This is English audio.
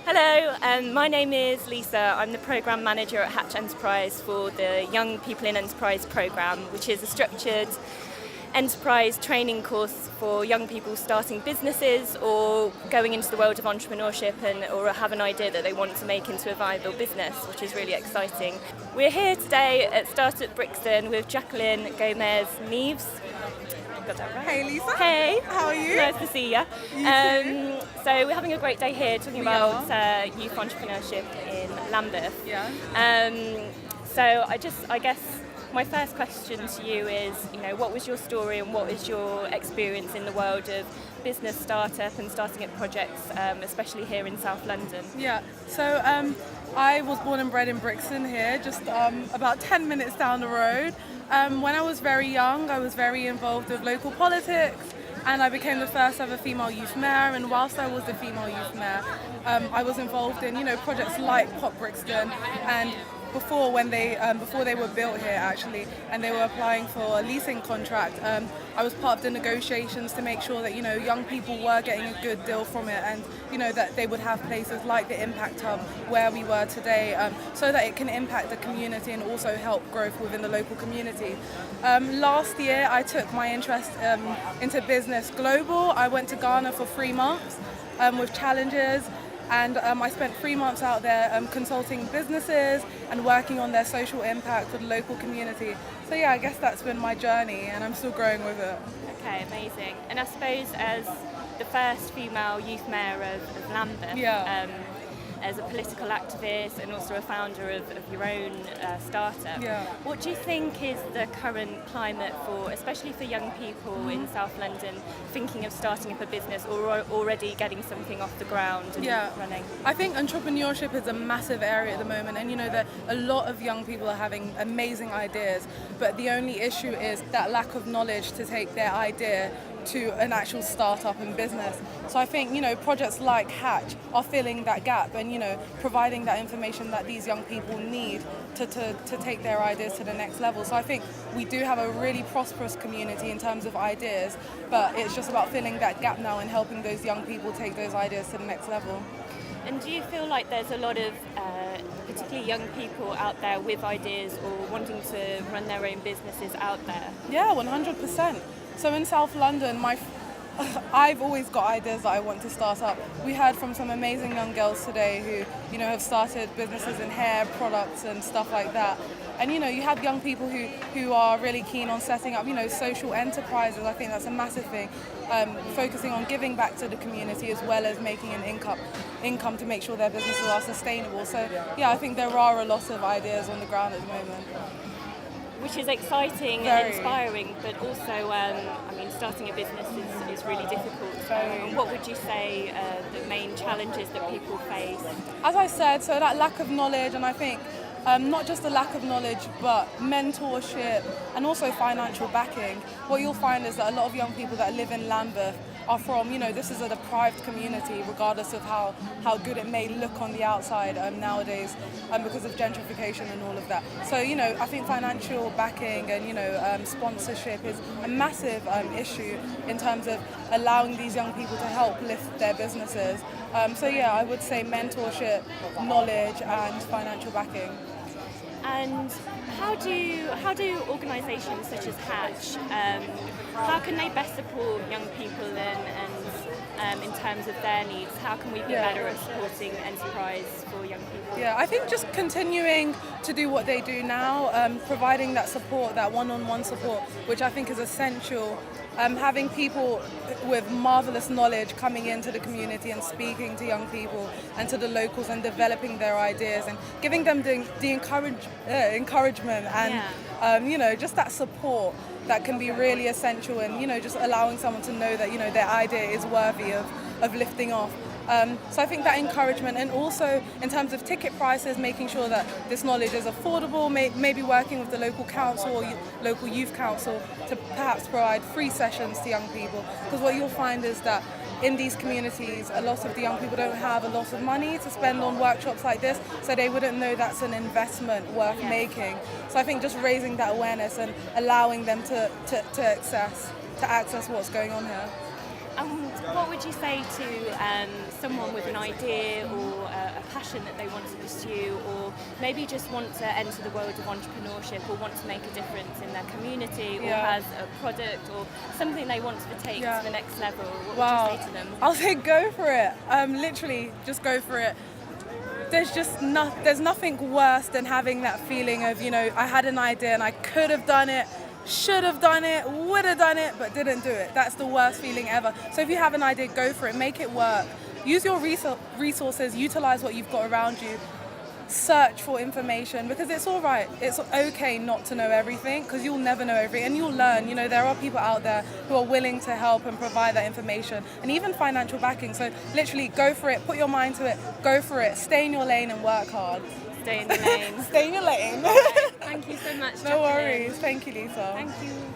Hello, my name is Lisa. I'm the Programme Manager at Hatch Enterprise for the Young People in Enterprise programme, which is a structured enterprise training course for young people starting businesses or going into the world of entrepreneurship or have an idea that they want to make into a viable business, which is really exciting. We're here today at StartUP Brixton with Jacqueline Gomes-Neves. Got that right? Hey Lisa. Hey. How are you? Nice to see you. You too. So we're having a great day here talking about youth entrepreneurship in Lambeth. Yeah. So I guess my first question to you is, what was your story and what is your experience in the world of business startup and starting up projects, especially here in South London? Yeah. So I was born and bred in Brixton here, just about 10 minutes down the road. When I was very young, I was very involved with local politics, and I became the first ever female youth mayor. And whilst I was the female youth mayor, I was involved in projects like Pop Brixton and before they were built here actually, and they were applying for a leasing contract. I was part of the negotiations to make sure that young people were getting a good deal from it, and that they would have places like the Impact Hub where we were today, so that it can impact the community and also help growth within the local community. Last year I took my interest into business global. I went to Ghana for 3 months with challenges. And I spent 3 months out there consulting businesses and working on their social impact for the local community. So yeah, I guess that's been my journey, and I'm still growing with it. Okay, amazing. And I suppose as the first female youth mayor of Lambeth, as a political activist and also a founder of your own startup, what do you think is the current climate for, especially for young people in South London, thinking of starting up a business or already getting something off the ground and running? I think entrepreneurship is a massive area at the moment, and that a lot of young people are having amazing ideas, but the only issue is that lack of knowledge to take their idea to an actual startup and business. So I think projects like Hatch are filling that gap and providing that information that these young people need to take their ideas to the next level. So I think we do have a really prosperous community in terms of ideas, but it's just about filling that gap now and helping those young people take those ideas to the next level. And do you feel like there's a lot of particularly young people out there with ideas or wanting to run their own businesses out there? Yeah, 100%. So in South London, I've always got ideas that I want to start up. We heard from some amazing young girls today who, have started businesses in hair products and stuff like that. And you have young people who are really keen on setting up, social enterprises. I think that's a massive thing. Focusing on giving back to the community as well as making an income to make sure their businesses are sustainable. So yeah, I think there are a lot of ideas on the ground at the moment. Which is exciting and inspiring, but also, starting a business is really difficult. What would you say the main challenges that people face? As I said, so that lack of knowledge, and I think not just the lack of knowledge, but mentorship and also financial backing. What you'll find is that a lot of young people that live in Lambeth are from, this is a deprived community, regardless of how good it may look on the outside nowadays, because of gentrification and all of that. So, I think financial backing and, sponsorship is a massive issue in terms of allowing these young people to help lift their businesses. So yeah, I would say mentorship, knowledge and financial backing. And how do organisations such as Hatch, how can they best support young people and in terms of their needs? How can we be better at supporting enterprise for young people? Yeah, I think just continuing to do what they do now, providing that support, that one-on-one support, which I think is essential. Having people with marvellous knowledge coming into the community and speaking to young people and to the locals and developing their ideas and giving them the encouragement and just that support that can be really essential, and just allowing someone to know that their idea is worthy of lifting off. So I think that encouragement, and also in terms of ticket prices, making sure that this knowledge is affordable, maybe working with the local council or local youth council to perhaps provide free sessions to young people. Because what you'll find is that in these communities, a lot of the young people don't have a lot of money to spend on workshops like this, so they wouldn't know that's an investment worth making. So I think just raising that awareness and allowing them to access what's going on here. What would you say to someone with an idea or passion that they want to pursue, or maybe just want to enter the world of entrepreneurship, or want to make a difference in their community, or has a product or something they want to take to the next level, what would you say to them? I'll say go for it. Literally, just go for it. There's nothing worse than having that feeling of, I had an idea and I could have done it, should have done it, would have done it, but didn't do it. That's the worst feeling ever. So if you have an idea, go for it, make it work. Use your resources, utilize what you've got around you. Search for information, because it's all right. It's okay not to know everything, because you'll never know everything, and you'll learn. There are people out there who are willing to help and provide that information, and even financial backing. So literally go for it, put your mind to it, go for it, stay in your lane and work hard. Stay in the lane. Stay in your lane. Thank you so much, No Jacqueline. worries. Thank you, Lisa. Thank you.